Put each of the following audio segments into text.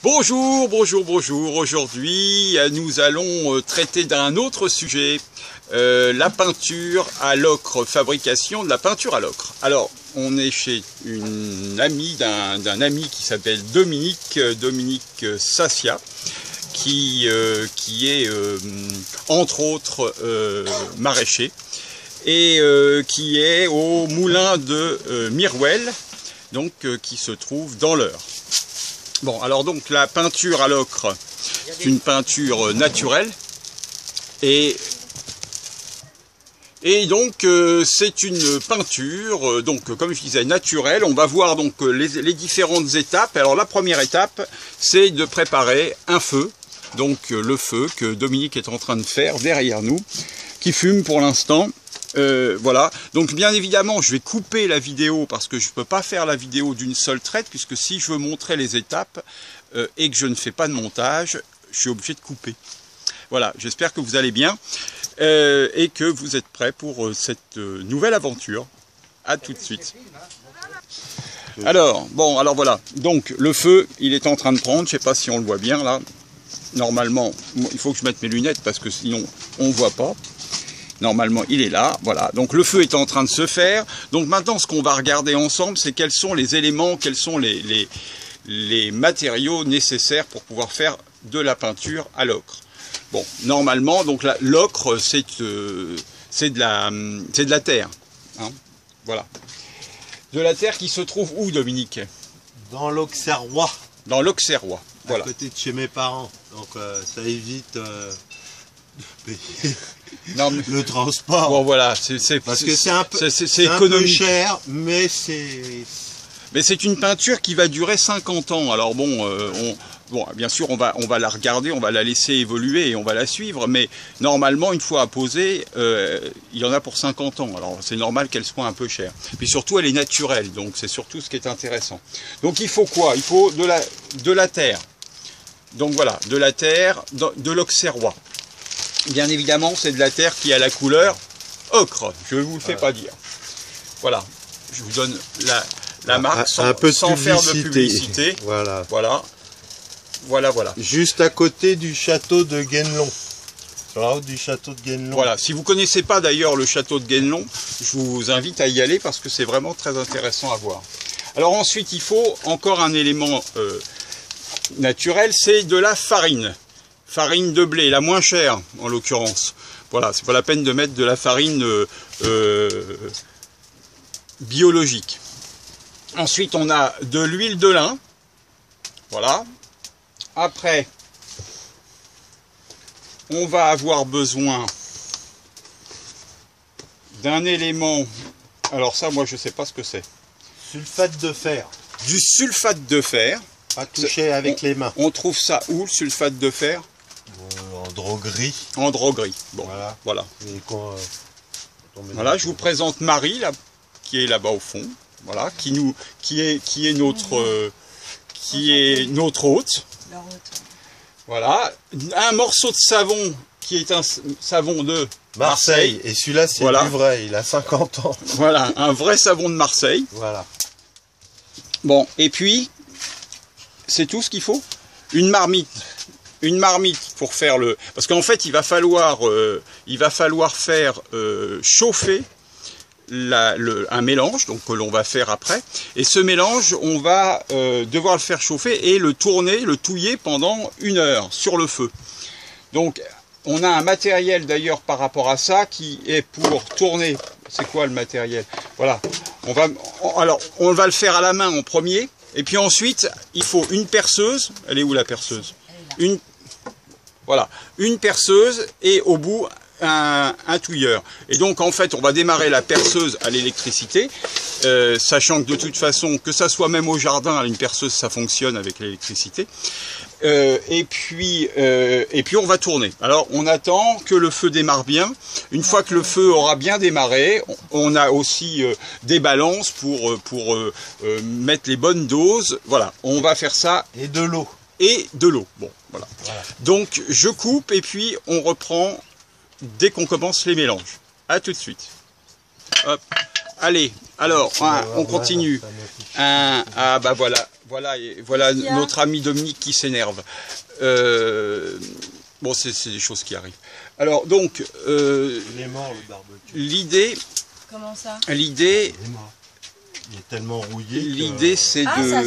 Bonjour, bonjour, bonjour. Aujourd'hui, nous allons traiter d'un autre sujet, la peinture à l'ocre, fabrication de la peinture à l'ocre. Alors, on est chez une amie d'un ami qui s'appelle Dominique Sassia, qui est entre autres maraîcher et qui est au moulin de Mirouel, donc qui se trouve dans l'Eure. Bon, alors donc la peinture à l'ocre, c'est une peinture naturelle et donc c'est une peinture, donc comme je disais, naturelle. On va voir donc les différentes étapes. Alors la première étape, c'est de préparer un feu, donc le feu que Dominique est en train de faire derrière nous, qui fume pour l'instant. Voilà, donc bien évidemment je vais couper la vidéo parce que je ne peux pas faire la vidéo d'une seule traite, puisque si je veux montrer les étapes et que je ne fais pas de montage, je suis obligé de couper. Voilà, j'espère que vous allez bien et que vous êtes prêts pour cette nouvelle aventure. À tout de suite. Alors, bon, alors voilà, donc le feu il est en train de prendre, je ne sais pas si on le voit bien là. Normalement, il faut que je mette mes lunettes parce que sinon on ne voit pas. Normalement, il est là, voilà. Donc le feu est en train de se faire. Donc maintenant, ce qu'on va regarder ensemble, c'est quels sont les éléments, quels sont les matériaux nécessaires pour pouvoir faire de la peinture à l'ocre. Bon, normalement, donc l'ocre, c'est de la terre. Hein, voilà. De la terre qui se trouve où, Dominique? Dans l'Auxerrois. Dans l'Auxerrois, voilà. À côté de chez mes parents. Donc ça évite non, mais... le transport. Bon voilà, parce que c'est un peu cher, mais c'est une peinture qui va durer 50 ans. Alors bon, bon bien sûr on va la regarder, on va la laisser évoluer et on va la suivre, mais normalement une fois à poser, il y en a pour 50 ans. Alors c'est normal qu'elle soit un peu chère. Puis surtout elle est naturelle, donc c'est surtout ce qui est intéressant. Donc il faut quoi? Il faut de la terre. Donc voilà, de la terre, de l'Auxerrois. Bien évidemment, c'est de la terre qui a la couleur ocre. Je ne vous le fais pas dire. Voilà. Je vous donne la marque sans faire de publicité. Voilà. Voilà. Voilà, voilà. Juste à côté du château de Guénelon. Sur la route du château de Guénelon. Voilà. Si vous ne connaissez pas d'ailleurs le château de Guénelon, je vous invite à y aller parce que c'est vraiment très intéressant à voir. Alors ensuite, il faut encore un élément naturel, c'est de la farine. Farine de blé, la moins chère en l'occurrence. Voilà, c'est pas la peine de mettre de la farine biologique. Ensuite, on a de l'huile de lin. Voilà. Après, on va avoir besoin d'un élément. Alors ça, moi, je sais pas ce que c'est. Sulfate de fer. Du sulfate de fer. À toucher avec les mains. On trouve ça où, le sulfate de fer? En droguerie. En droguerie. Bon, voilà. Voilà, je vous présente Marie, là, qui est là-bas au fond. Voilà, qui est notre hôte. Voilà, un morceau de savon qui est un savon de Marseille. Et celui-là, c'est du vrai, il a 50 ans. Voilà, un vrai savon de Marseille. Voilà. Bon, et puis, c'est tout ce qu'il faut. Une marmite. Une marmite pour faire le... Parce qu'en fait, il va falloir faire chauffer un mélange, donc que l'on va faire après. Et ce mélange, on va devoir le faire chauffer et le tourner, le touiller pendant 1 heure sur le feu. Donc, on a un matériel d'ailleurs par rapport à ça qui est pour tourner. C'est quoi le matériel? Voilà. Alors, on va le faire à la main en premier. Et puis ensuite, il faut une perceuse. Elle est où la perceuse? Voilà, une perceuse et au bout un touilleur. Et donc en fait, on va démarrer la perceuse à l'électricité, sachant que de toute façon, que ça soit même au jardin, une perceuse ça fonctionne avec l'électricité. Et puis on va tourner. Alors on attend que le feu démarre bien. Une fois que le feu aura bien démarré, on a aussi des balances pour mettre les bonnes doses. Voilà, on va faire ça. Et de l'eau. Et de l'eau. Bon, voilà. Donc je coupe et puis on reprend dès qu'on commence les mélanges. À tout de suite. Hop. Allez, alors on continue. Ah bah voilà. Voilà, et voilà notre ami Dominique qui s'énerve. Bon, c'est des choses qui arrivent. Alors, donc... il est mort, le barbecue. L'idée... Comment ça? L'idée... Il est mort. Il est tellement rouillé. L'idée, c'est Ah, de... ça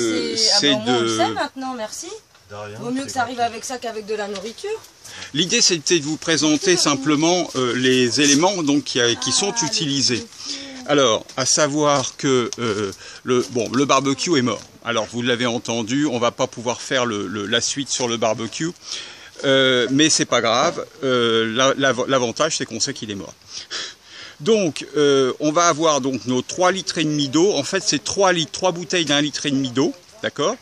c'est... Ah bon, on le sait maintenant, merci. Rien, vaut mieux que ça arrive avec ça qu'avec de la nourriture. L'idée, c'était de vous présenter simplement les éléments donc, qui sont utilisés. Alors, à savoir que le barbecue est mort. Alors, vous l'avez entendu, on ne va pas pouvoir faire la suite sur le barbecue, mais c'est pas grave. L'avantage, c'est qu'on sait qu'il est mort. Donc, on va avoir donc nos 3,5 litres d'eau. En fait, c'est 3 bouteilles d'1,5 litre d'eau, d'accord ?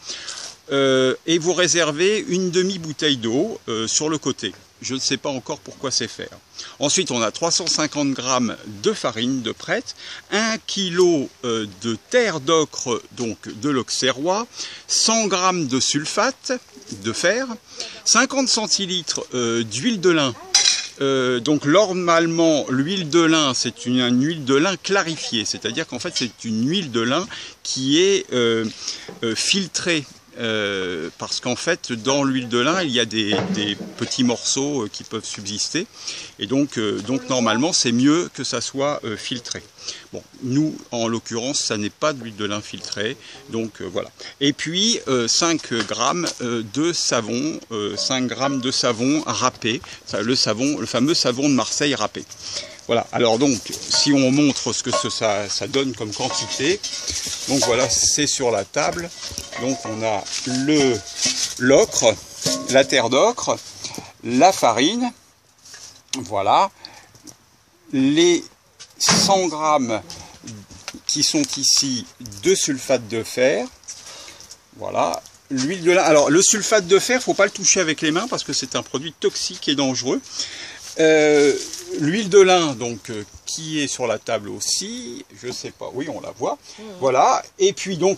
Et vous réservez une demi-bouteille d'eau sur le côté. Je ne sais pas encore pourquoi c'est faire. Ensuite, on a 350 grammes de farine de prête, 1 kg de terre d'ocre, donc de l'auxerrois, 100 grammes de sulfate de fer, 50 centilitres d'huile de lin. Donc normalement, l'huile de lin, c'est une huile de lin clarifiée, c'est-à-dire qu'en fait, c'est une huile de lin qui est filtrée. Parce qu'en fait dans l'huile de lin il y a des petits morceaux qui peuvent subsister et donc normalement c'est mieux que ça soit filtré. Bon, nous en l'occurrence ça n'est pas de l'huile de lin filtrée, donc voilà. Et puis 5 grammes de savon, 5 grammes de savon râpé, le fameux savon de Marseille râpé. Voilà, alors donc, si on montre ce que ça donne comme quantité, donc voilà, c'est sur la table. Donc on a l'ocre, la terre d'ocre, la farine, voilà, les 100 grammes qui sont ici de sulfate de fer, voilà, l'huile de lin. Alors le sulfate de fer, il ne faut pas le toucher avec les mains parce que c'est un produit toxique et dangereux. L'huile de lin, donc, qui est sur la table aussi, je sais pas, oui, on la voit, voilà, et puis donc,